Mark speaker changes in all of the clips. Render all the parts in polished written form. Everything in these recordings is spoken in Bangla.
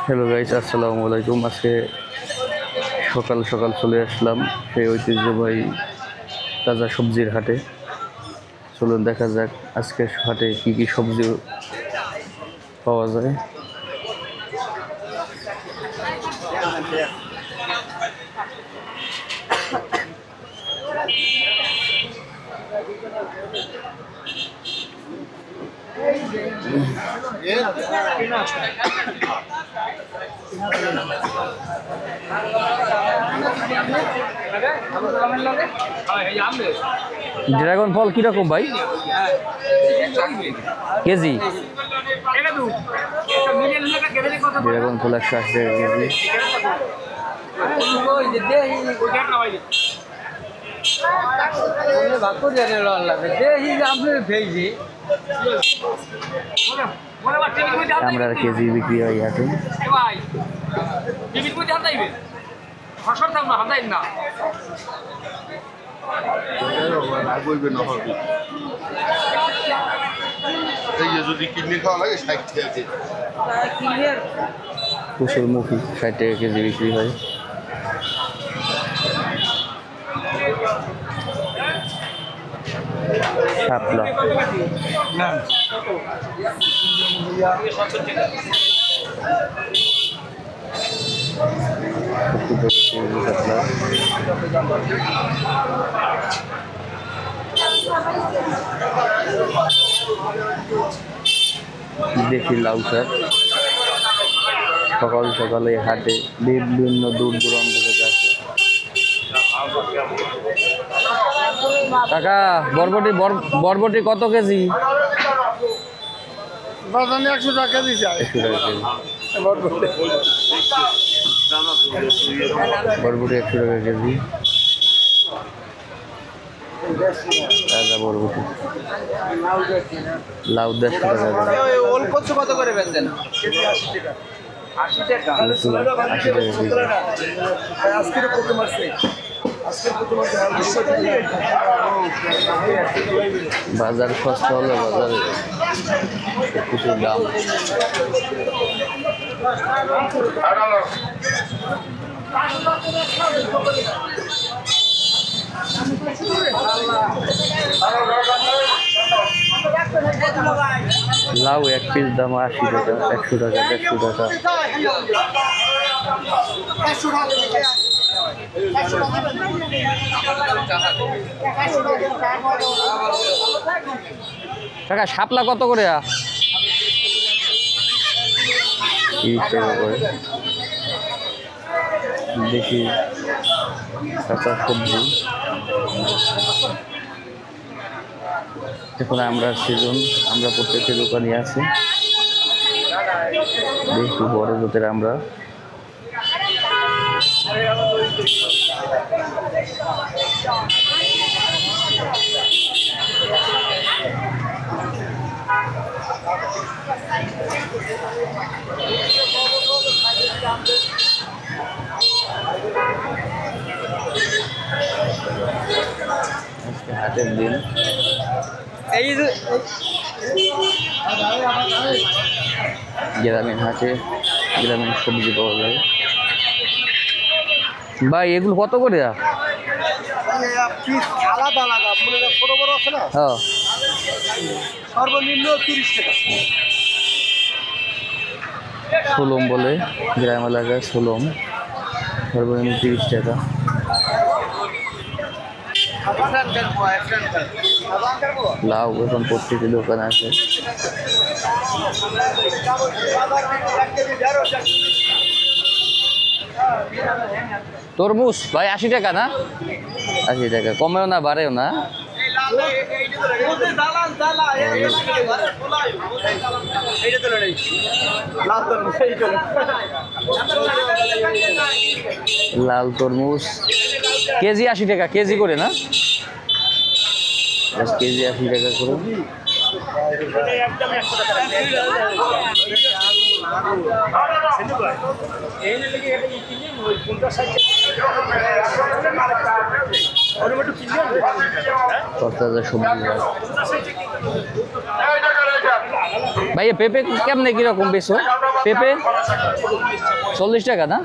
Speaker 1: হ্যালো গাইস, আসসালামু আলাইকুম। আজকে সকাল সকাল চলে আসলাম সেই ঐতিহ্যবাহী তাজা সবজির হাটে। চলুন দেখা যাক আজকে হাটে কি কি সবজি পাওয়া যায়। ড্রাগন ফল কিরকম ভাই কেজি? ড্রাগন ফল 180 টাকা কেজি। আমরা কেজি বিক্রি হয় হাটে। কুসুরমুখী 60 টাকা কেজি বিক্রি হয়। শাপলা দেখি লাউ শাক। সকাল সকালে হাটে বিভিন্ন দূর দূরান্ত থেকে আসে। কাকা বরবটি কত কেজি?
Speaker 2: 100 টাকা কেজি।
Speaker 1: 100 টাকা কেজি বরবটি। 100 টাকা কেজি তাজা বরবটি। লাউ 150 টাকা কেজি।
Speaker 2: ওল কত করে বেচেন? 80 টাকা।
Speaker 1: 80 টাকা কেজি।
Speaker 2: আজকের প্রথম আসছে।
Speaker 1: বাজার সস্তা হলে বাজারে কিছু দাম। লাউ এক পিস দাম 80 টাকা, 100 টাকা, 150 টাকা। কাকা শাপলা কত করে? 30 টাকা করে। দেখি কাঁচা সবজি। এখন আমরা সিজন, আমরা প্রত্যেকটি দোকানে আছি। দেখি বড় জোতের আমরা হাটের দিন। গ্রামীণ হাটে গ্রামীণ সবজি পাওয়া যায়। ভাই এগুলো কত করে?
Speaker 2: আলাদা আলাদা ছোট বড় আছে না?
Speaker 1: হ্যাঁ,
Speaker 2: সর্বনিম্ন 30 টাকা।
Speaker 1: সোলম বলে গ্রাম এলাকায়, সোলম সর্বনিম্ন 30 টাকা। লাউ এখন প্রত্যেকটি দোকানে আছে। তরমুজ ভাই 80 টাকা না? 80 টাকা, কমেও না বাড়েও না। লাল তরমুজ কেজি 80 টাকা কেজি করে না? কেজি 80 টাকা করে। তরতাজা সবজি। ভাইয়া পেঁপে কেমনে কিরকম বেছো? পেঁপে 40 টাকা না?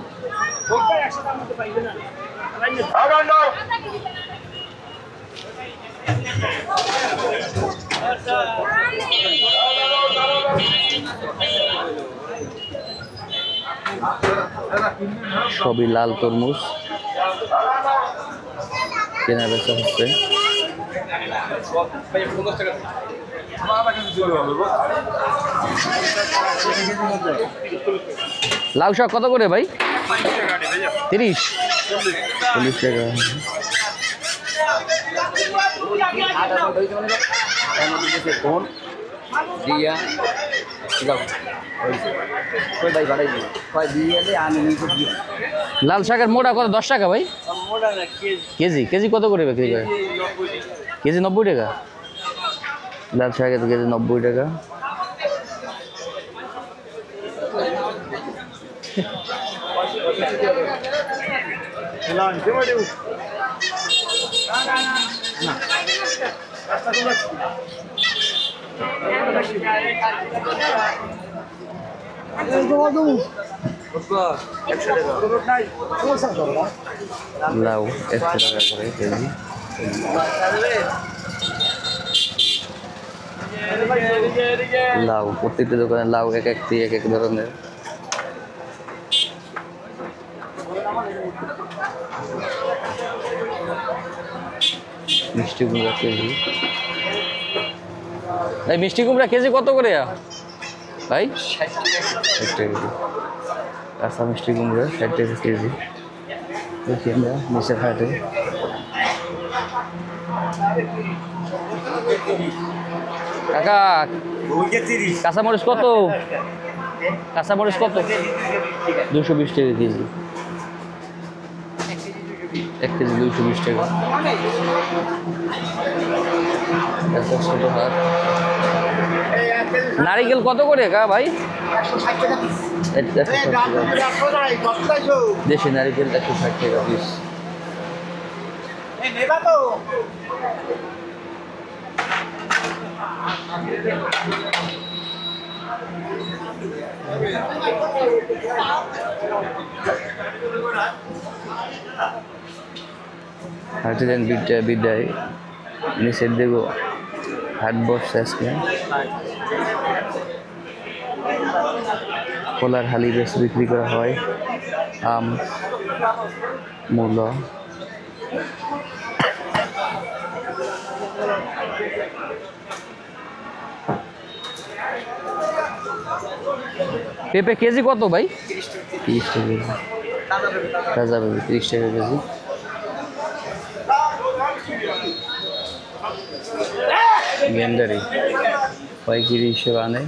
Speaker 1: সবই লাল তরমুজ কেনা বেচা হচ্ছে। লাউ শাক কত করে ভাই? 30 40 টাকা। লাল শাকের মোটা কত? 10 টাকা ভাই কেজি? কেজি কত করে বিক্রি করে? কেজি 90 টাকা। লাল শাকের কেজি 90 টাকা। লাউ 100 টাকা করে কেজি। লাউ প্রত্যেকটা দোকানে লাউ এক এক ধরনের। মিষ্টি কুমড়া কেজি। এই মিষ্টি কুমড়া কেজি কত করে ভাই? 60 টাকা কেজি। কাঁচা মিষ্টি কুমড়া 60 টাকা কেজি। দেখি আমরা নিচে হাটে কাকা কাঁচামরিচ কত? কাঁচামরিচ কত? 220 টাকা কেজি। 1 কেজি 220 টাকা। ছোট হাট। নারিকেল কত করে কা ভাই? 160 টাকা। দেশি নারিকেল 160 টাকা পিস। হাটের বিদায় নিচের দিকে হাট বসছে আজকে। কলার হালি বেশ বিক্রি করা হয়। আম, মূলা, পেঁপে কেজি কত ভাই? 30 টাকা কেজি। তাজা পেঁপে 30 টাকা কেজি। গেন্ডারি পাইকারি হিসেবে আনে।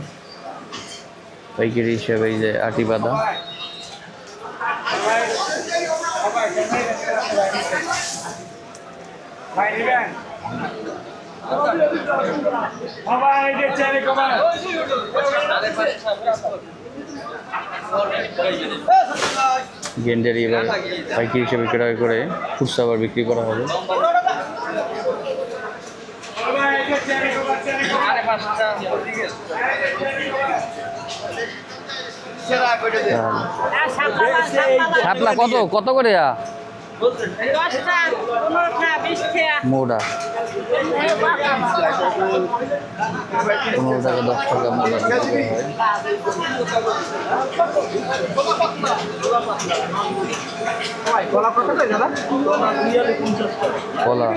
Speaker 1: পাইকারি হিসেবে এই যে আটি বাদা। গেন্ডারি এবার পাইকারি হিসেবে ক্রয় করে খুচরা আবার বিক্রি করা হবে। শাপলা কত কত করে? মোটা 15 টাকা 10 টাকা মোটা বিক্রি হয়। কলা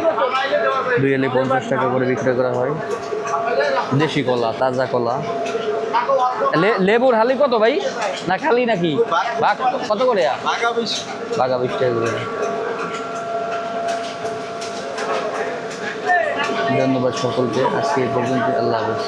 Speaker 1: 250 টাকা করে বিক্রি করা হয়। দেশি কলা, তাজা কলা। লেবুর হালি কত ভাই? না খালি নাকি? কত করে? বাঘা 20 টাকা করে। ধন্যবাদ সকলকে। আজকে এই পর্যন্ত। আল্লাহ হাফেজ।